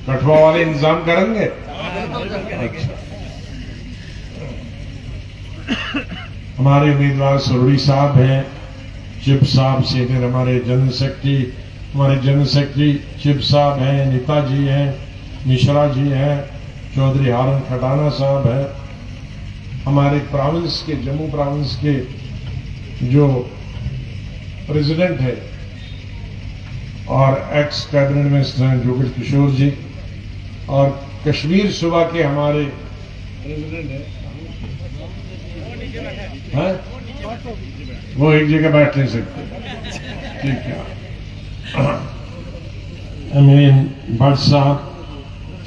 कठुआ वाले इंतजाम करेंगे। अच्छा, हमारे उम्मीदवार सरोड़ी साहब हैं, चिप साहब सीनियर हमारे जनरल सेक्रेटरी चिप साहब हैं, नेताजी हैं, मिश्रा जी हैं, चौधरी हारून खटाना साहब हैं, हमारे प्रोविंस के जम्मू प्रोविंस के जो प्रेसिडेंट है और एक्स कैबिनेट मिनिस्टर हैं जोगिंदर किशोर जी, और कश्मीर सूबा के हमारे प्रेसिडेंट हैं, वो एक जगह बैठ नहीं सकते। ठीक है, अमीन भट्ट साहब,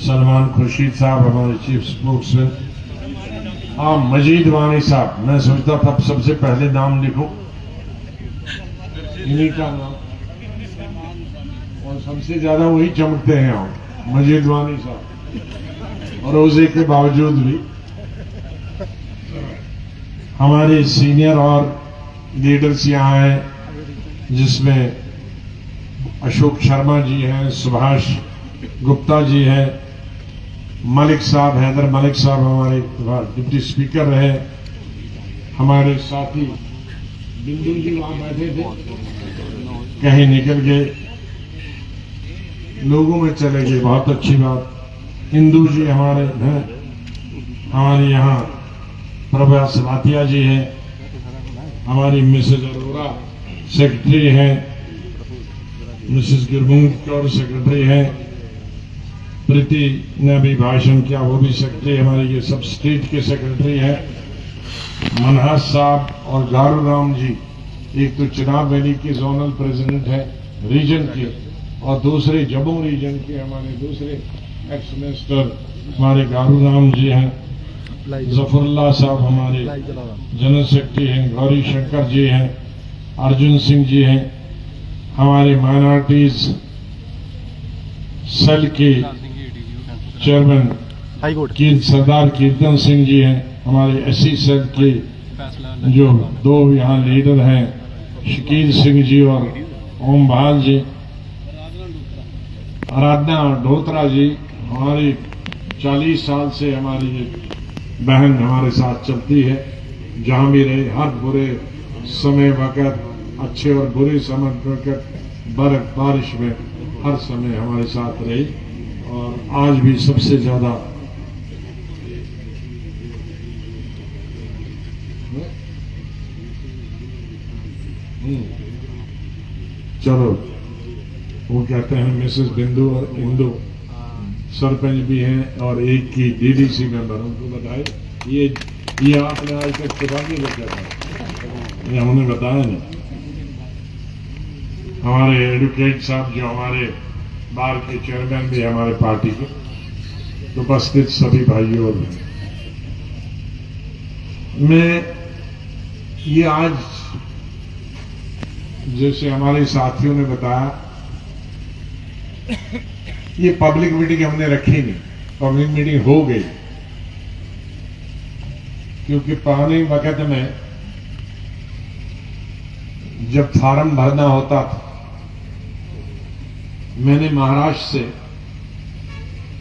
सलमान खुर्शीद साहब हमारे चीफ स्पोक्समैन, मजीद वानी साहब। मैं सोचता था सबसे पहले नाम लिखूं इन्हीं का नाम, और सबसे ज्यादा वही चमकते हैं और मजीद वानी साहब, और रोजे के बावजूद भी हमारे सीनियर और लीडर्स यहाँ हैं, जिसमें अशोक शर्मा जी हैं, सुभाष गुप्ता जी हैं, मलिक साहब, हैदर मलिक साहब हमारे डिप्टी स्पीकर रहे, हमारे साथी बिंदु जी वहां बैठे थे, कहीं निकल गए, लोगों में चले गए, बहुत अच्छी बात। इंदू जी हमारे हैं, हमारे यहाँ प्रभास भाटिया जी हैं, हमारी मिसेज अरोरा सेक्रेटरी हैं, मिसेज गुरमुख कौर सेक्रेटरी हैं, प्रीति ने भी भाषण किया, वो भी सेक्रेटरी, हमारे ये सब स्टेट के सेक्रेटरी हैं, मनहस साहब और गारू राम जी, एक तो चिनाब वैली के जोनल प्रेसिडेंट हैं रीजन के, और दूसरे जम्मू रीजन के हमारे दूसरे एक्स मिनिस्टर हमारे गारू राम जी हैं, जफरुल्लाह साहब हमारे जनरल सेक्रेटरी हैं, गौरी शंकर जी हैं, अर्जुन सिंह जी हैं, हमारे माइनॉरिटीज सेल के चेयरमैन सरदार कीर्तन सिंह जी हैं, हमारे एससी सेल के जो दो यहाँ लीडर हैं शकील सिंह जी और ओम भाल जी, आराधना डोत्रा जी, हमारी 40 साल से हमारी ये बहन हमारे साथ चलती है, जहां भी रहे हर बुरे समय वक्त, अच्छे और बुरे समय वक्त, बर्फ बारिश में हर समय हमारे साथ रही, और आज भी सबसे ज्यादा चलो वो कहते हैं मिसेस बिंदु और इंदु सरपंच भी हैं और एक की डीडीसी मेंबर, उनको बताए ये आपने आज तक चुका नहीं रखा था, ये हमने बताया नहीं। हमारे एडवोकेट साहब जो हमारे बार के चेयरमैन भी हमारे पार्टी के, तो उपस्थित सभी भाइयों और मैं ये आज जैसे हमारे साथियों ने बताया, ये पब्लिक मीटिंग हमने रखी नहीं, पब्लिक मीटिंग हो गई, क्योंकि पुराने वक्त में जब फार्म भरना होता था, मैंने महाराष्ट्र से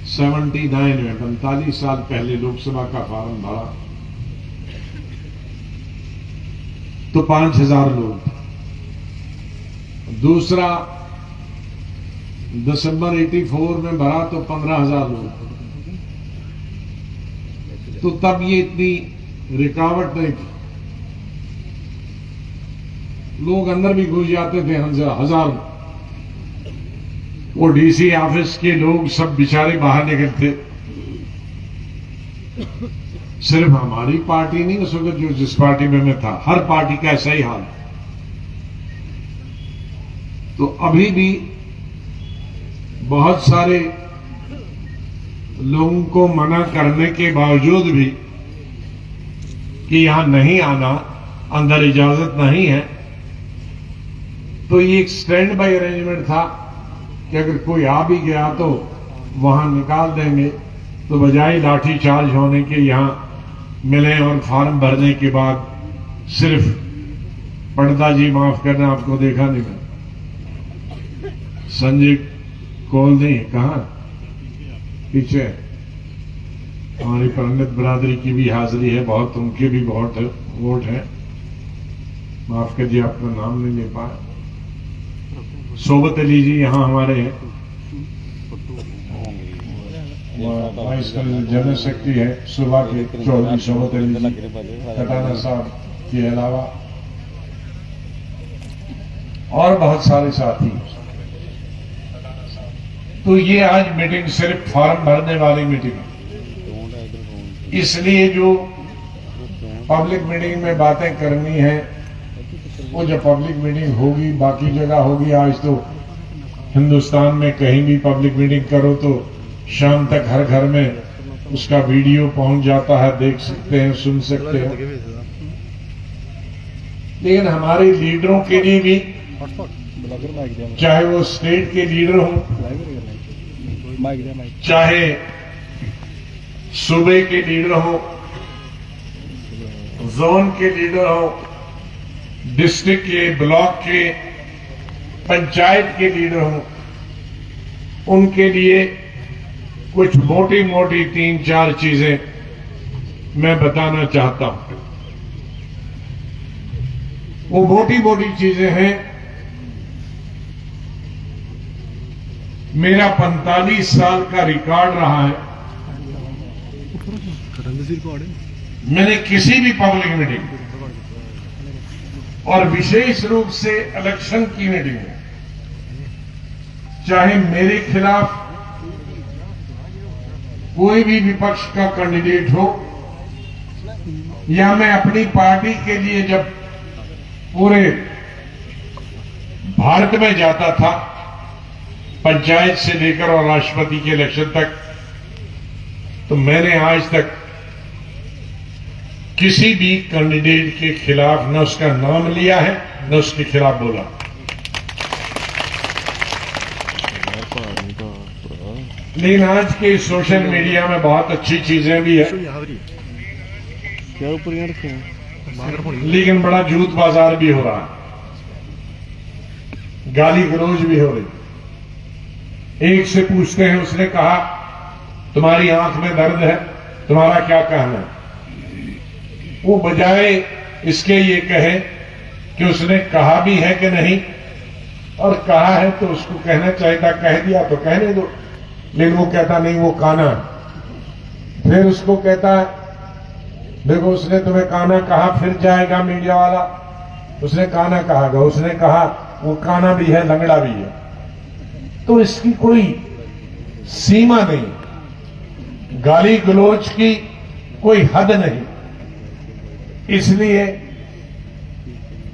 79 में 45 साल पहले लोकसभा का फार्म भरा, तो 5000 लोग थे। दूसरा दिसंबर 84 में भरा तो 15,000 लोग, तो तब ये इतनी रुकावट नहीं थी, लोग अंदर भी घुस जाते थे हजार, वो डीसी ऑफिस के लोग सब बेचारे बाहर निकलते। सिर्फ हमारी पार्टी नहीं, उस वक्त जो जिस पार्टी में मैं था, हर पार्टी का ऐसा ही हाल। तो अभी भी बहुत सारे लोगों को मना करने के बावजूद भी कि यहां नहीं आना, अंदर इजाजत नहीं है, तो ये एक स्टैंड बाय अरेंजमेंट था कि अगर कोई आ भी गया तो वहां निकाल देंगे, तो बजाय लाठी चार्ज होने के यहां मिले और फॉर्म भरने के बाद सिर्फ पंडिता जी माफ करना, आपको देखा नहीं मैं, संजय कौल नहीं कहा पीछे हमारी पंडित बिरादरी की भी हाजिरी है बहुत, उनके भी बहुत वोट है। माफ कीजिए अपना नाम नहीं ले पाए। सोबत अली जी यहाँ हमारे हैं, वाइस जनरल सेक्रेटरी है सुबह के चौधरी सोबत अली जी, कटाना साहब के अलावा और बहुत सारे साथी। तो ये आज मीटिंग सिर्फ फॉर्म भरने वाली मीटिंग है, इसलिए जो पब्लिक मीटिंग में बातें करनी है वो जब पब्लिक मीटिंग होगी, बाकी जगह होगी। आज तो हिंदुस्तान में कहीं भी पब्लिक मीटिंग करो तो शाम तक हर घर में उसका वीडियो पहुंच जाता है, देख सकते हैं, सुन सकते हैं। लेकिन हमारे लीडरों के लिए भी, चाहे वो स्टेट के लीडर हो, चाहे सूबे के लीडर हो, जोन के लीडर हो, डिस्ट्रिक्ट के, ब्लॉक के, पंचायत के लीडर हो, उनके लिए कुछ मोटी मोटी 3-4 चीजें मैं बताना चाहता हूं। वो मोटी मोटी चीजें हैं। मेरा 45 साल का रिकॉर्ड रहा है, मैंने किसी भी पब्लिक मीटिंग और विशेष रूप से इलेक्शन की मीटिंग में, चाहे मेरे खिलाफ कोई भी विपक्ष का कैंडिडेट हो या मैं अपनी पार्टी के लिए जब पूरे भारत में जाता था, पंचायत से लेकर और राष्ट्रपति के इलेक्शन तक, तो मैंने आज तक किसी भी कैंडिडेट के खिलाफ न उसका नाम लिया है न उसके खिलाफ बोला। लेकिन आज के सोशल मीडिया में बहुत अच्छी चीजें भी है, लेकिन बड़ा झूठ बाजार भी हो रहा है, गाली गलौज भी हो रही। एक से पूछते हैं, उसने कहा तुम्हारी आंख में दर्द है, तुम्हारा क्या कहना है? वो बजाय इसके ये कहे कि उसने कहा भी है कि नहीं, और कहा है तो उसको कहना चाहिए था, कह दिया तो कहने दो। लेकिन वो कहता नहीं, वो काना। फिर उसको कहता है देखो उसने तुम्हें काना कहा, फिर जाएगा मीडिया वाला उसने काना कहा, उसने कहा वो काना भी है, लंगड़ा भी है। तो इसकी कोई सीमा नहीं, गाली गलौज की कोई हद नहीं। इसलिए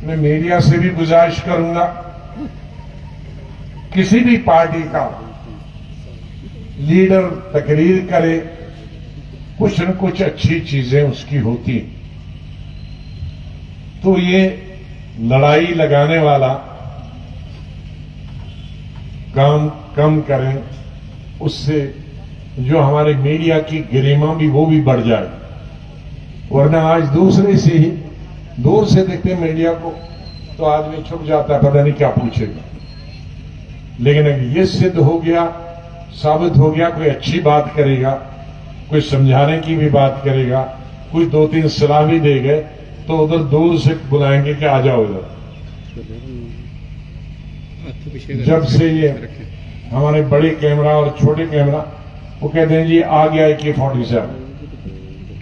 मैं मीडिया से भी गुजारिश करूंगा, किसी भी पार्टी का लीडर तकरीर करे, कुछ न कुछ अच्छी चीजें उसकी होती, तो ये लड़ाई लगाने वाला काम कम करें, उससे जो हमारे मीडिया की गरिमा भी वो भी बढ़ जाए। वरना आज दूसरे से ही दूर से देखते मीडिया को तो आदमी छुप जाता है, पता नहीं क्या पूछेगा। लेकिन अगर ये सिद्ध हो गया, साबित हो गया, कोई अच्छी बात करेगा, कोई समझाने की भी बात करेगा, कोई 2-3 सलाह भी दे गए, तो उधर दूर से बुलाएंगे कि आ जाओ इधर। जब से ये हमारे बड़े कैमरा और छोटे कैमरा, वो कहते हैं जी आ गया AK-47।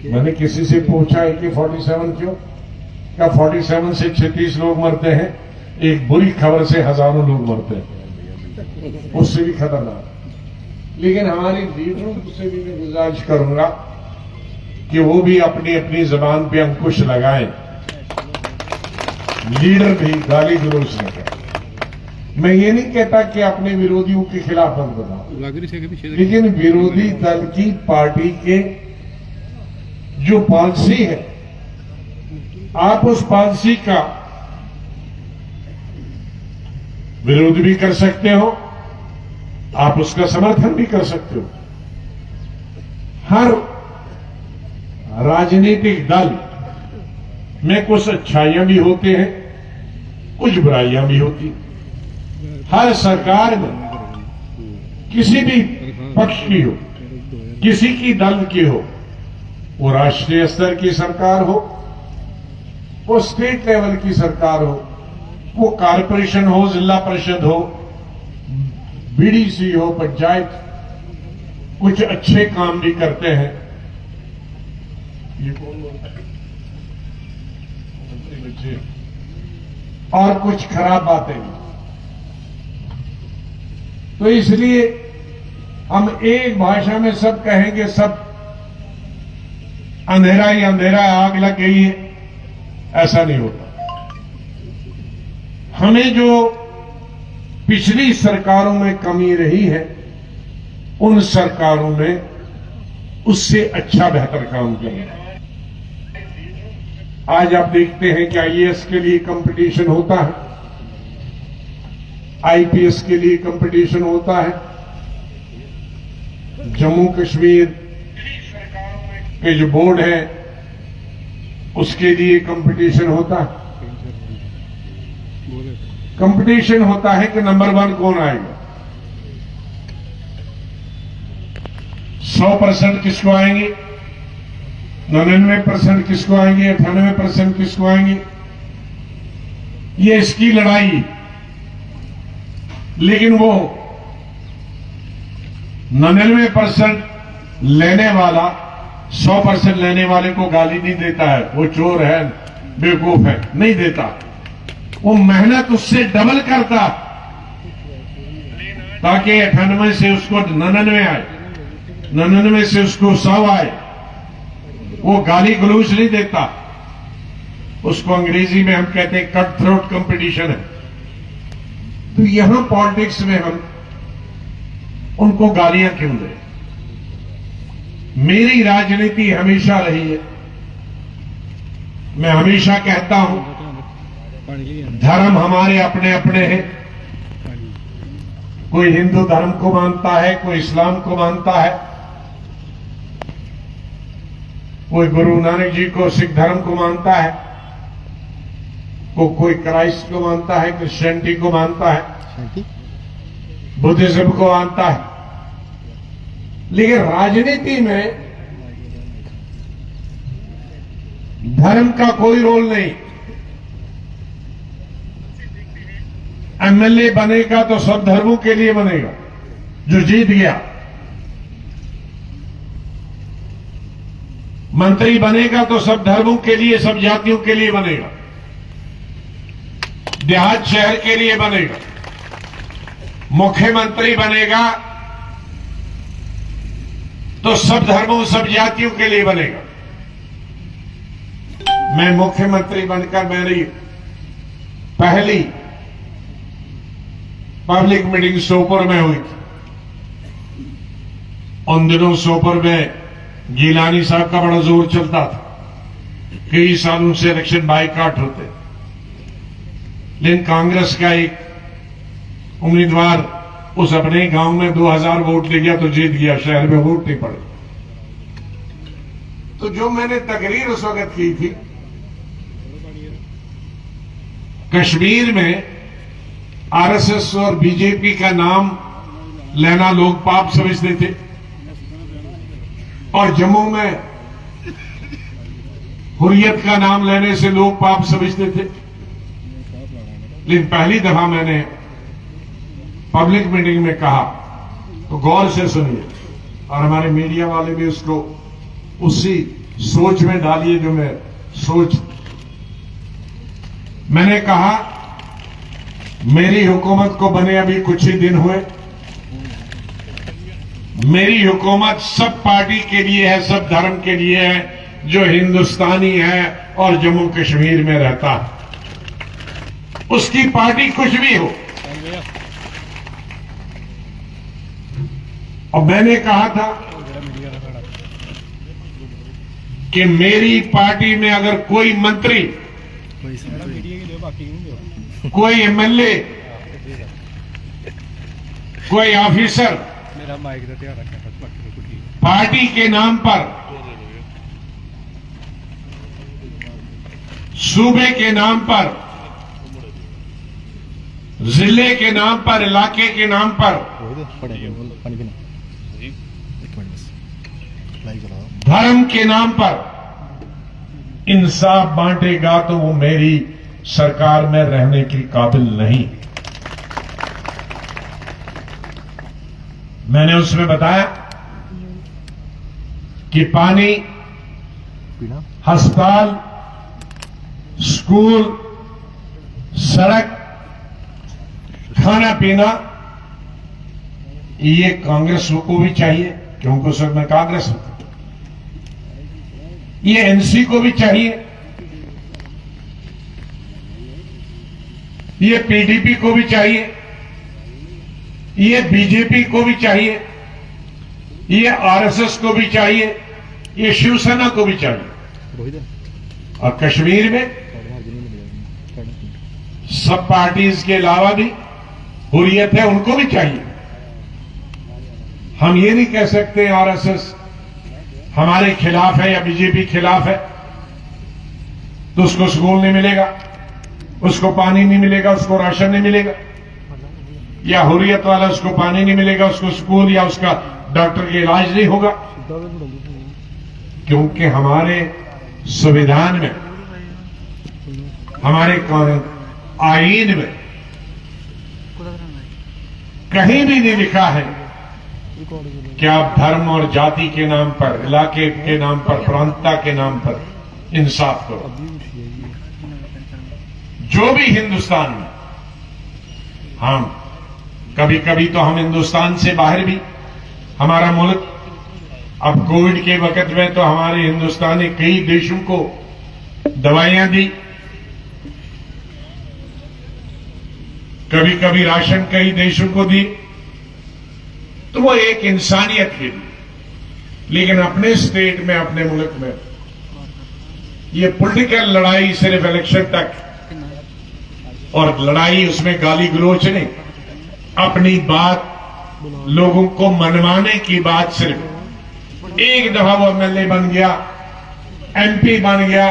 मैंने किसी से पूछा AK-47 क्यों? क्या 47 से 36 लोग मरते हैं, एक बुरी खबर से हजारों लोग मरते हैं, उससे भी खतरनाक। लेकिन हमारे लीडरों से भी मैं गुजारिश करूंगा कि वो भी अपनी अपनी जबान पे अंकुश लगाएं, लीडर भी गाली गलौज न करें। मैं ये नहीं कहता कि अपने विरोधियों के खिलाफ मत बताओ, लेकिन विरोधी दल की पार्टी के जो पॉलिसी है, आप उस पॉलिसी का विरोध भी कर सकते हो, आप उसका समर्थन भी कर सकते हो। हर राजनीतिक दल में कुछ अच्छाइयां भी होती हैं, कुछ बुराइयां भी होती। हर सरकार में किसी भी पक्ष की हो, किसी की दल की हो, वो राष्ट्रीय स्तर की सरकार हो, वो स्टेट लेवल की सरकार हो, वो कारपोरेशन हो, जिला परिषद हो, बीडीसी हो, पंचायत, कुछ अच्छे काम भी करते हैं। ये कौन बोलता है? बच्चे। और कुछ खराब बातें भी। तो इसलिए हम एक भाषा में सब कहेंगे, सब अंधेरा ही अंधेरा, आग लग गई है, ऐसा नहीं होता। हमें जो पिछली सरकारों में कमी रही है, उन सरकारों में उससे अच्छा बेहतर काम किया। आज आप देखते हैं कि आईएएस के लिए कंपटीशन होता है, आईपीएस के लिए कंपटीशन होता है, जम्मू कश्मीर के जो बोर्ड है उसके लिए कंपटीशन होता है। कंपटीशन होता है कि नंबर 1 कौन आएगा। 100% किसको आएंगे, 99% किसको आएंगे, 98% किसको आएंगे, ये इसकी लड़ाई। लेकिन वो 99% लेने वाला 100% लेने वाले को गाली नहीं देता है, वो चोर है, बेवकूफ है, नहीं देता। वो मेहनत उससे डबल करता ताकि 98 से उसको 99 आए, 99 से उसको 100 आए। वो गाली गलौज नहीं देता, उसको अंग्रेजी में हम कहते हैं कट थ्रोट कंपटीशन है। तो यहां पॉलिटिक्स में हम उनको गालियां क्यों दें? मेरी राजनीति हमेशा रही है, मैं हमेशा कहता हूं धर्म हमारे अपने अपने हैं। कोई हिंदू धर्म को मानता है, कोई इस्लाम को मानता है, कोई गुरु नानक जी को सिख धर्म को मानता है, कोई क्राइस्ट को मानता है, क्रिश्चियनिटी को मानता है, बुद्धिज्म को मानता है। लेकिन राजनीति में धर्म का कोई रोल नहीं। एमएलए बनेगा तो सब धर्मों के लिए बनेगा, जो जीत गया। मंत्री बनेगा तो सब धर्मों के लिए, सब जातियों के लिए बनेगा। देहात शहर के लिए बनेगा। मुख्यमंत्री बनेगा तो सब धर्मों, सब जातियों के लिए बनेगा। मैं मुख्यमंत्री बनकर मेरी पहली पब्लिक मीटिंग सोपोर में हुई थी। उन दिनों सोपोर में गिलानी साहब का बड़ा जोर चलता था, कई सालों से इलेक्शन बाइकआउट होते। लेकिन कांग्रेस का एक उम्मीदवार उस अपने गांव में 2000 वोट ले गया तो जीत गया, शहर में वोट नहीं पड़े। तो जो मैंने तकरीर उस वक्त की थी, कश्मीर में आरएसएस और बीजेपी का नाम लेना लोग पाप समझते थे, और जम्मू में हुर्रियत का नाम लेने से लोग पाप समझते थे। लेकिन पहली दफा मैंने पब्लिक मीटिंग में कहा, तो गौर से सुनिए, और हमारे मीडिया वाले भी उसको उसी सोच में डालिए जो मैं सोच। मैंने कहा मेरी हुकूमत को बने अभी कुछ ही दिन हुए। मेरी हुकूमत सब पार्टी के लिए है, सब धर्म के लिए है, जो हिंदुस्तानी है और जम्मू कश्मीर में रहता है, उसकी पार्टी कुछ भी हो। और मैंने कहा था कि मेरी पार्टी में अगर कोई मंत्री, कोई एमएलए, कोई ऑफिसर पार्टी के नाम पर, सूबे के नाम पर, जिले के नाम पर, इलाके के नाम पर धर्म के नाम पर इंसाफ बांटेगा तो वो मेरी सरकार में रहने के काबिल नहीं। मैंने उसमें बताया कि पानी, अस्पताल, स्कूल, सड़क, खाना पीना, ये कांग्रेस को भी चाहिए क्योंकि उस वक्त में कांग्रेस होती, ये एनसी को भी चाहिए, ये पीडीपी को भी चाहिए, ये बीजेपी को भी चाहिए, ये आरएसएस को भी चाहिए, ये शिवसेना को भी चाहिए। और कश्मीर में सब पार्टीज के अलावा भी हुर्रियत है, उनको भी चाहिए। हम ये नहीं कह सकते आरएसएस हमारे खिलाफ है या बीजेपी खिलाफ है तो उसको स्कूल नहीं मिलेगा, उसको पानी नहीं मिलेगा, उसको राशन नहीं मिलेगा, या हुर्रियत वाला उसको पानी नहीं मिलेगा, उसको स्कूल या उसका डॉक्टर के इलाज नहीं होगा। क्योंकि हमारे संविधान में, हमारे आईन में कहीं भी नहीं लिखा है कि आप धर्म और जाति के नाम पर, इलाके के नाम पर, प्रांतता के नाम पर इंसाफ करो। जो भी हिंदुस्तान में, हम कभी कभी तो हम हिंदुस्तान से बाहर भी, हमारा मुल्क अब कोविड के वक्त में तो हमारे हिंदुस्तान ने कई देशों को दवाइयां दी, कभी कभी राशन कई देशों को दी, तो वो एक इंसानियत के लिए। लेकिन अपने स्टेट में, अपने मुल्क में ये पॉलिटिकल लड़ाई सिर्फ इलेक्शन तक, और लड़ाई उसमें गाली गलोच नहीं, अपनी बात लोगों को मनवाने की बात। सिर्फ एक दफा वो एमएलए बन गया, एमपी बन गया,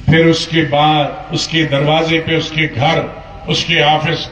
फिर उसके बाद उसके दरवाजे पे, उसके घर, उसके ऑफिस